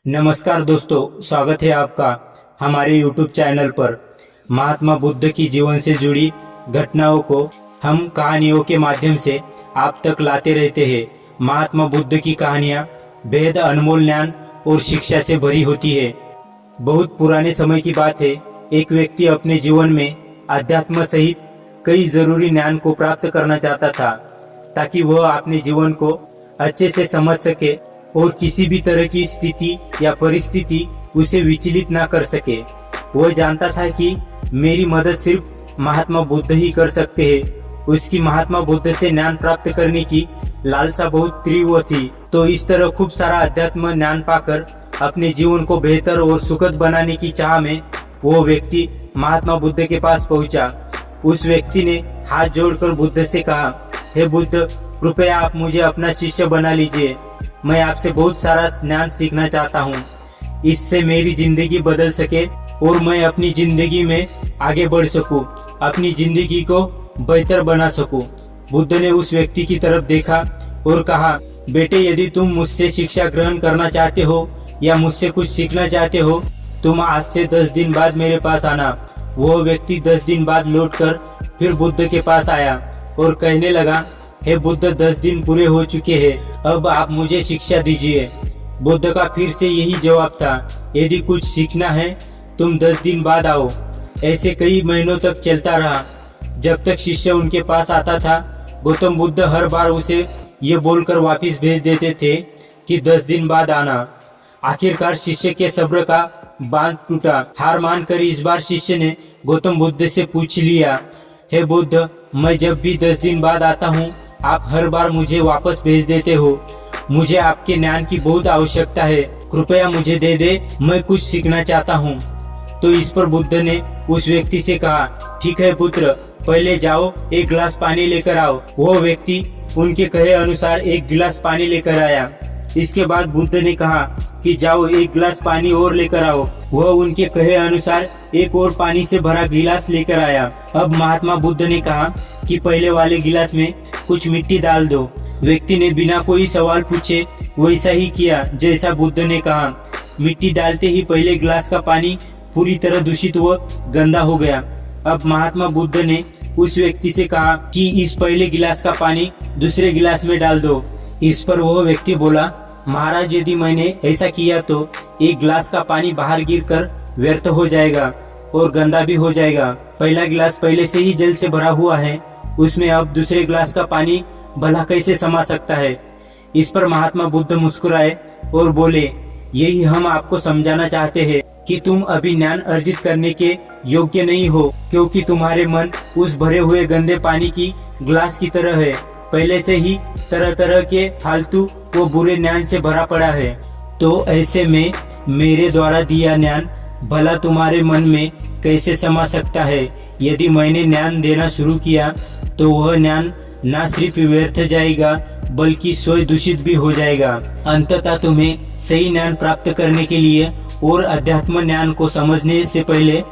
नमस्कार दोस्तों, स्वागत है आपका हमारे YouTube चैनल पर। महात्मा बुद्ध की जीवन से जुड़ी घटनाओं को हम कहानियों के माध्यम से आप तक लाते रहते हैं। महात्मा बुद्ध की कहानियाँ बेहद अनमोल ज्ञान और शिक्षा से भरी होती है। बहुत पुराने समय की बात है, एक व्यक्ति अपने जीवन में अध्यात्म सहित कई जरूरी ज्ञान को प्राप्त करना चाहता था, ताकि वह अपने जीवन को अच्छे से समझ सके और किसी भी तरह की स्थिति या परिस्थिति उसे विचलित ना कर सके। वह जानता था कि मेरी मदद सिर्फ महात्मा बुद्ध ही कर सकते हैं। उसकी महात्मा बुद्ध से ज्ञान प्राप्त करने की लालसा बहुत तीव्र थी। तो इस तरह खूब सारा अध्यात्म ज्ञान पाकर अपने जीवन को बेहतर और सुखद बनाने की चाह में वो व्यक्ति महात्मा बुद्ध के पास पहुंचा। उस व्यक्ति ने हाथ जोड़कर बुद्ध से कहा, हे बुद्ध, कृपया आप मुझे अपना शिष्य बना लीजिए। मैं आपसे बहुत सारा ज्ञान सीखना चाहता हूँ। इससे मेरी जिंदगी बदल सके और मैं अपनी जिंदगी में आगे बढ़ सकूं, अपनी जिंदगी को बेहतर बना सकूं। बुद्ध ने उस व्यक्ति की तरफ देखा और कहा, बेटे, यदि तुम मुझसे शिक्षा ग्रहण करना चाहते हो या मुझसे कुछ सीखना चाहते हो, तुम आज से 10 दिन बाद मेरे पास आना। वो व्यक्ति 10 दिन बाद लौटकर फिर बुद्ध के पास आया और कहने लगा, हे बुद्ध, 10 दिन पूरे हो चुके हैं, अब आप मुझे शिक्षा दीजिए। बुद्ध का फिर से यही जवाब था, यदि कुछ सीखना है तुम 10 दिन बाद आओ। ऐसे कई महीनों तक चलता रहा। जब तक शिष्य उनके पास आता था, गौतम बुद्ध हर बार उसे ये बोलकर वापस भेज देते थे कि 10 दिन बाद आना। आखिरकार शिष्य के सब्र का बांध टूटा। हार मानकर इस बार शिष्य ने गौतम बुद्ध से पूछ लिया, हे बुद्ध, मैं जब भी 10 दिन बाद आता हूँ, आप हर बार मुझे वापस भेज देते हो। मुझे आपके ज्ञान की बहुत आवश्यकता है, कृपया मुझे दे दे, मैं कुछ सीखना चाहता हूँ। तो इस पर बुद्ध ने उस व्यक्ति से कहा, ठीक है पुत्र, पहले जाओ एक गिलास पानी लेकर आओ। वो व्यक्ति उनके कहे अनुसार एक गिलास पानी लेकर आया। इसके बाद बुद्ध ने कहा कि जाओ एक गिलास पानी और लेकर आओ। वह उनके कहे अनुसार एक और पानी से भरा गिलास लेकर आया। अब महात्मा बुद्ध ने कहा कि पहले वाले गिलास में कुछ मिट्टी डाल दो। व्यक्ति ने बिना कोई सवाल पूछे वैसा ही किया जैसा बुद्ध ने कहा। मिट्टी डालते ही पहले गिलास का पानी पूरी तरह दूषित व गंदा हो गया। अब महात्मा बुद्ध ने उस व्यक्ति से कहा कि इस पहले गिलास का पानी दूसरे गिलास में डाल दो। इस पर वह व्यक्ति बोला, महाराज, यदि मैंने ऐसा किया तो एक गिलास का पानी बाहर गिरकर व्यर्थ हो जाएगा और गंदा भी हो जाएगा। पहला गिलास पहले से ही जल से भरा हुआ है, उसमें अब दूसरे गिलास का पानी भला कैसे समा सकता है। इस पर महात्मा बुद्ध मुस्कुराए और बोले, यही हम आपको समझाना चाहते हैं कि तुम अभी ज्ञान अर्जित करने के योग्य नहीं हो, क्योंकि तुम्हारे मन उस भरे हुए गंदे पानी की गिलास की तरह है। पहले से ही तरह तरह के फालतू वो बुरे ज्ञान से भरा पड़ा है। तो ऐसे में मेरे द्वारा दिया ज्ञान भला तुम्हारे मन में कैसे समा सकता है। यदि मैंने ज्ञान देना शुरू किया तो वह ज्ञान न सिर्फ व्यर्थ जाएगा बल्कि स्वयं दूषित भी हो जाएगा। अंततः तुम्हें सही ज्ञान प्राप्त करने के लिए और अध्यात्म ज्ञान को समझने से पहले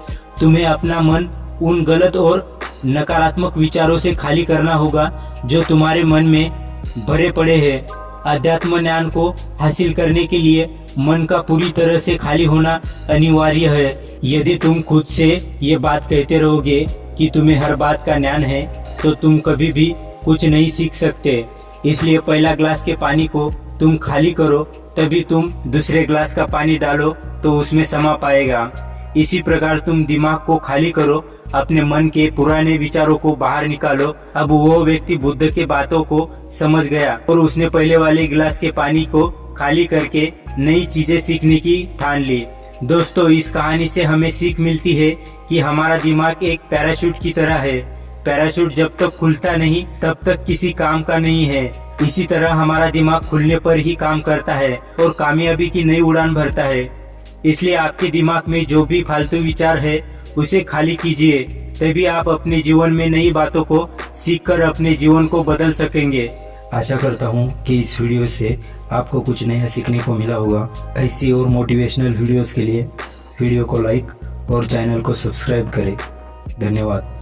तुम्हें अपना मन उन गलत और नकारात्मक विचारों से खाली करना होगा जो तुम्हारे मन में भरे पड़े हैं। अध्यात्म ज्ञान को हासिल करने के लिए मन का पूरी तरह से खाली होना अनिवार्य है। यदि तुम खुद से ये बात कहते रहोगे कि तुम्हें हर बात का ज्ञान है, तो तुम कभी भी कुछ नहीं सीख सकते। इसलिए पहला गिलास के पानी को तुम खाली करो, तभी तुम दूसरे गिलास का पानी डालो तो उसमें समा पाएगा। इसी प्रकार तुम दिमाग को खाली करो, अपने मन के पुराने विचारों को बाहर निकालो। अब वो व्यक्ति बुद्ध के बातों को समझ गया और उसने पहले वाले गिलास के पानी को खाली करके नई चीजें सीखने की ठान ली। दोस्तों, इस कहानी से हमें सीख मिलती है कि हमारा दिमाग एक पैराशूट की तरह है। पैराशूट जब तक खुलता नहीं तब तक किसी काम का नहीं है। इसी तरह हमारा दिमाग खुलने पर ही काम करता है और कामयाबी की नई उड़ान भरता है। इसलिए आपके दिमाग में जो भी फालतू विचार है उसे खाली कीजिए, तभी आप अपने जीवन में नई बातों को सीखकर अपने जीवन को बदल सकेंगे। आशा करता हूँ कि इस वीडियो से आपको कुछ नया सीखने को मिला होगा। ऐसी और मोटिवेशनल वीडियोस के लिए वीडियो को लाइक और चैनल को सब्सक्राइब करें। धन्यवाद।